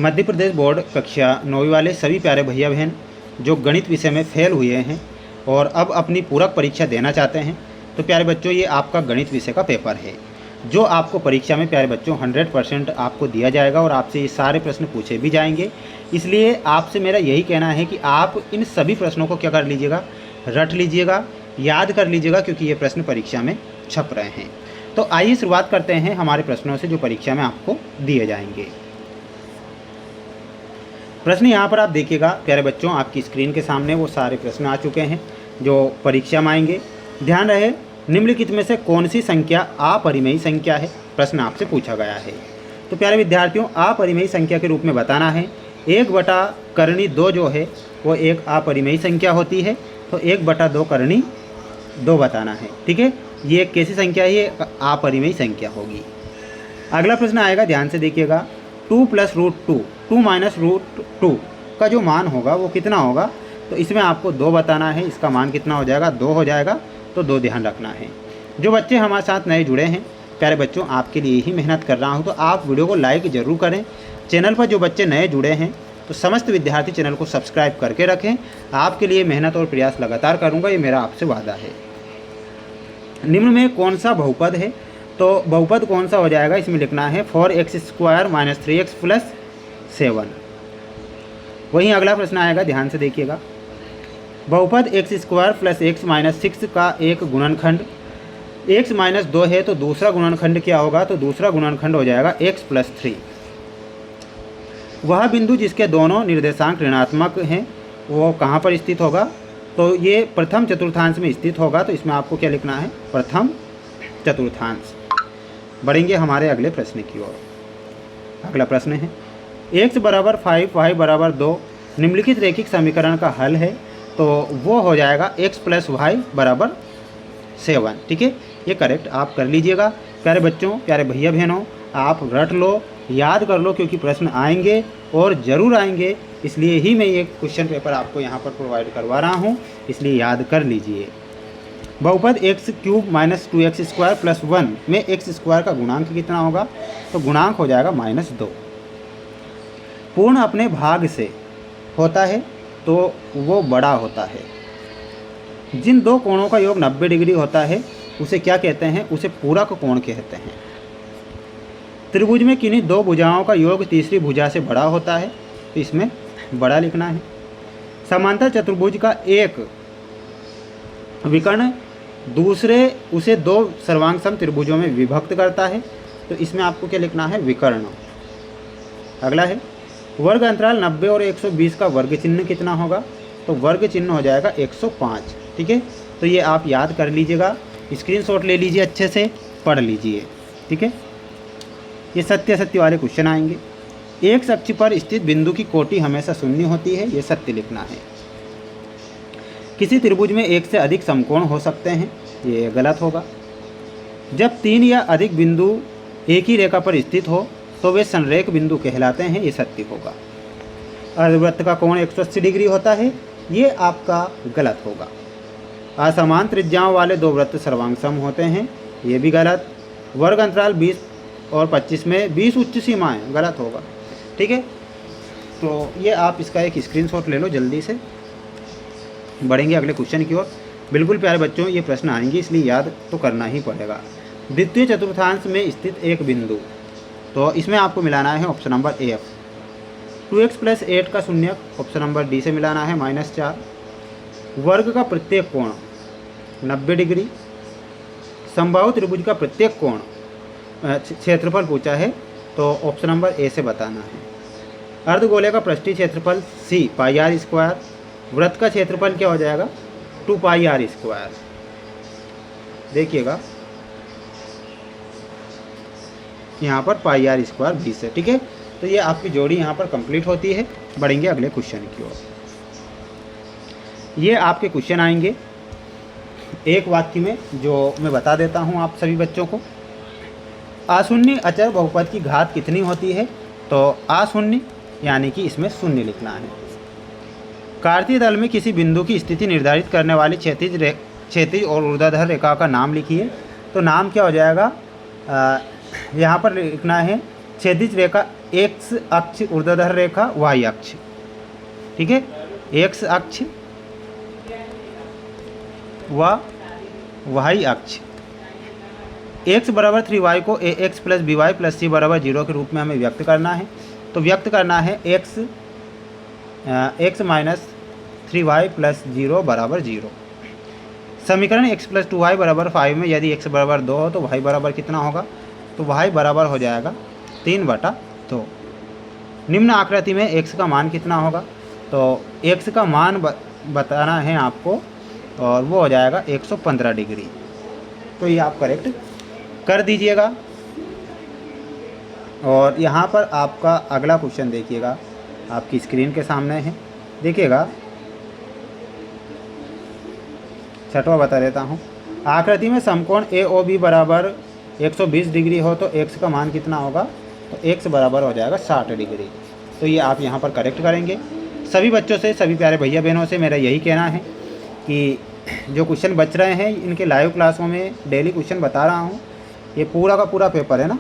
Madhya Pradesh board कक्षा 9वीं वाले सभी प्यारे भैया बहन जो गणित विषय में फेल हुए हैं और अब अपनी पूरक परीक्षा देना चाहते हैं, तो प्यारे बच्चों ये आपका गणित विषय का पेपर है जो आपको परीक्षा में प्यारे बच्चों 100% आपको दिया जाएगा और आपसे ये सारे प्रश्न पूछे भी जाएंगे। इसलिए आपसे मेरा यही कहना है कि आप इन सभी प्रश्नों को क्या कर लीजिएगा, रट लीजिएगा, याद कर लीजिएगा, क्योंकि ये प्रश्न परीक्षा में छप रहे हैं। तो आइए शुरुआत करते हैं हमारे प्रश्नों से जो परीक्षा में आपको दिए जाएंगे। प्रश्न यहाँ पर आप देखिएगा प्यारे बच्चों, आपकी स्क्रीन के सामने वो सारे प्रश्न आ चुके हैं जो परीक्षा में आएंगे। ध्यान रहे, निम्नलिखित में से कौन सी संख्या अपरिमेयी संख्या है, प्रश्न आपसे पूछा गया है। तो प्यारे विद्यार्थियों, अपरिमेयी संख्या के रूप में बताना है 1/2 जो है वो एक अपरिमेयी संख्या होती है, तो 1/2 करनी 2 बताना है। ठीक है, ये एक कैसी संख्या है, ये अपरिमेयी संख्या होगी। अगला प्रश्न आएगा, ध्यान से देखिएगा, 2 + √2 2 - √2 का जो मान होगा वो कितना होगा, तो इसमें आपको 2 बताना है। इसका मान कितना हो जाएगा, 2 हो जाएगा, तो 2 ध्यान रखना है। जो बच्चे हमारे साथ नए जुड़े हैं प्यारे बच्चों, आपके लिए ही मेहनत कर रहा हूँ, तो आप वीडियो को लाइक ज़रूर करें। चैनल पर जो बच्चे नए जुड़े हैं तो समस्त विद्यार्थी चैनल को सब्सक्राइब करके रखें। आपके लिए मेहनत और प्रयास लगातार करूँगा, ये मेरा आपसे वादा है। निम्न में कौन सा बहुपद है, तो बहुपद कौन सा हो जाएगा, इसमें लिखना है 4x² - 3x + 7। वहीं अगला प्रश्न आएगा, ध्यान से देखिएगा, बहुपद x² + x - 6 का एक गुणनखंड x - 2 है, तो दूसरा गुणनखंड क्या होगा, तो दूसरा गुणनखंड हो जाएगा x + 3। वह बिंदु जिसके दोनों निर्देशांक ऋणात्मक हैं वो कहाँ पर स्थित होगा, तो ये प्रथम चतुर्थांश में स्थित होगा, तो इसमें आपको क्या लिखना है, प्रथम चतुर्थांश। बढ़ेंगे हमारे अगले प्रश्न की ओर। अगला प्रश्न है, x = 5 y = 2 निम्नलिखित रैखिक समीकरण का हल है, तो वो हो जाएगा x + y = 7। ठीक है, ये करेक्ट आप कर लीजिएगा। प्यारे बच्चों, प्यारे भैया बहनों, आप रट लो, याद कर लो, क्योंकि प्रश्न आएंगे और ज़रूर आएंगे। इसलिए ही मैं ये क्वेश्चन पेपर आपको यहाँ पर प्रोवाइड करवा रहा हूँ, इसलिए याद कर लीजिए। बहुपद x³ - 2x² + 1 में x² का गुणांक कितना होगा, तो गुणांक हो जाएगा -2। पूर्ण अपने भाग से होता है तो वो बड़ा होता है। जिन दो कोणों का योग 90 डिग्री होता है उसे क्या कहते हैं, उसे पूरक कोण कहते हैं। त्रिभुज में किन्हीं दो भुजाओं का योग तीसरी भुजा से बड़ा होता है, तो इसमें बड़ा लिखना है। समांतर चतुर्भुज का एक विकर्ण दूसरे उसे 2 सर्वांग सम त्रिभुजों में विभक्त करता है, तो इसमें आपको क्या लिखना है, विकर्ण। अगला है, वर्ग अंतराल 90 और 120 का वर्ग चिन्ह कितना होगा, तो वर्ग चिन्ह हो जाएगा 105। ठीक है, तो ये आप याद कर लीजिएगा, स्क्रीनशॉट ले लीजिए, अच्छे से पढ़ लीजिए। ठीक है, ये सत्य असत्य वाले क्वेश्चन आएंगे। एक अक्ष पर स्थित बिंदु की कोटि हमेशा शून्य होती है, ये सत्य लिखना है। किसी त्रिभुज में एक से अधिक समकोण हो सकते हैं, ये गलत होगा। जब 3 या अधिक बिंदु एक ही रेखा पर स्थित हो तो वे संरेख बिंदु कहलाते हैं, ये सत्य होगा। अर्धवृत्त का कोण 180 डिग्री होता है, ये आपका गलत होगा। असमान त्रिज्याओं वाले 2 वृत्त सर्वांग सम होते हैं, ये भी गलत। वर्ग अंतराल 20 और 25 में 20 उच्च सीमाएं, गलत होगा। ठीक है, तो ये आप इसका एक स्क्रीनशॉट ले लो जल्दी से। बढ़ेंगे अगले क्वेश्चन की ओर। बिल्कुल प्यारे बच्चों, ये प्रश्न आएंगे इसलिए याद तो करना ही पड़ेगा। द्वितीय चतुर्थांश में स्थित एक बिंदु, तो इसमें आपको मिलाना है ऑप्शन नंबर ए। 2x + 8 का शून्यक ऑप्शन नंबर डी से मिलाना है -4। वर्ग का प्रत्येक कोण 90 डिग्री। समबाहु त्रिभुज का प्रत्येक कोण क्षेत्रफल पूछा है, तो ऑप्शन नंबर ए से बताना है। अर्धगोले का पृष्ठीय क्षेत्रफल c πr²। वृत्त का क्षेत्रफल क्या हो जाएगा, 2πr²। देखिएगा यहाँ पर πr² 20 है। ठीक है, तो ये आपकी जोड़ी यहाँ पर कंप्लीट होती है। बढ़ेंगे अगले क्वेश्चन की ओर। ये आपके क्वेश्चन आएंगे एक वाक्य में, जो मैं बता देता हूँ आप सभी बच्चों को। आशून्य अचर बहुपद की घात कितनी होती है, तो आशून्य यानी कि इसमें शून्य लिखना है। कार्तीय तल में किसी बिंदु की स्थिति निर्धारित करने वाली क्षैतिज और ऊर्ध्वाधर रेखा का नाम लिखिए, तो नाम क्या हो जाएगा, यहाँ पर लिखना है क्षैतिज रेखा एक्स अक्ष ऊर्ध्वाधर रेखा, वाई अक्ष, ठीक है, एक्स अक्ष व वाई अक्ष। एक्स बराबर 3y को A X plus B Y plus C बराबर 0 के रूप में हमें व्यक्त करना है। तो व्यक्त करना है एक्स माइनस 3y प्लस 0 बराबर 0। समीकरण x प्लस 2y बराबर 5 में यदि x बराबर 2 हो तो y बराबर कितना होगा, तो y बराबर हो जाएगा 3/2। निम्न आकृति में x का मान कितना होगा, तो x का मान बताना है आपको और वो हो जाएगा 115 डिग्री। तो ये आप करेक्ट कर दीजिएगा। और यहाँ पर आपका अगला क्वेश्चन देखिएगा, आपकी स्क्रीन के सामने है, देखिएगा, छठवां बता देता हूँ। आकृति में समकोण ए ओ बी बराबर 120 डिग्री हो तो x का मान कितना होगा, तो x बराबर हो जाएगा 60 डिग्री। तो ये आप यहाँ पर करेक्ट करेंगे। सभी बच्चों से, सभी प्यारे भैया बहनों से मेरा यही कहना है कि जो क्वेश्चन बच रहे हैं इनके लाइव क्लासों में डेली क्वेश्चन बता रहा हूँ। ये पूरा का पूरा पेपर है ना,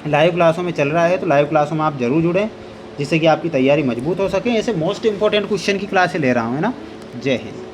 लाइव क्लासों में चल रहा है, तो लाइव क्लासों में आप ज़रूर जुड़ें जिससे कि आपकी तैयारी मजबूत हो सके। ऐसे मोस्ट इंपॉर्टेंट क्वेश्चन की क्लासें ले रहा हूँ, है ना। जय हिंद।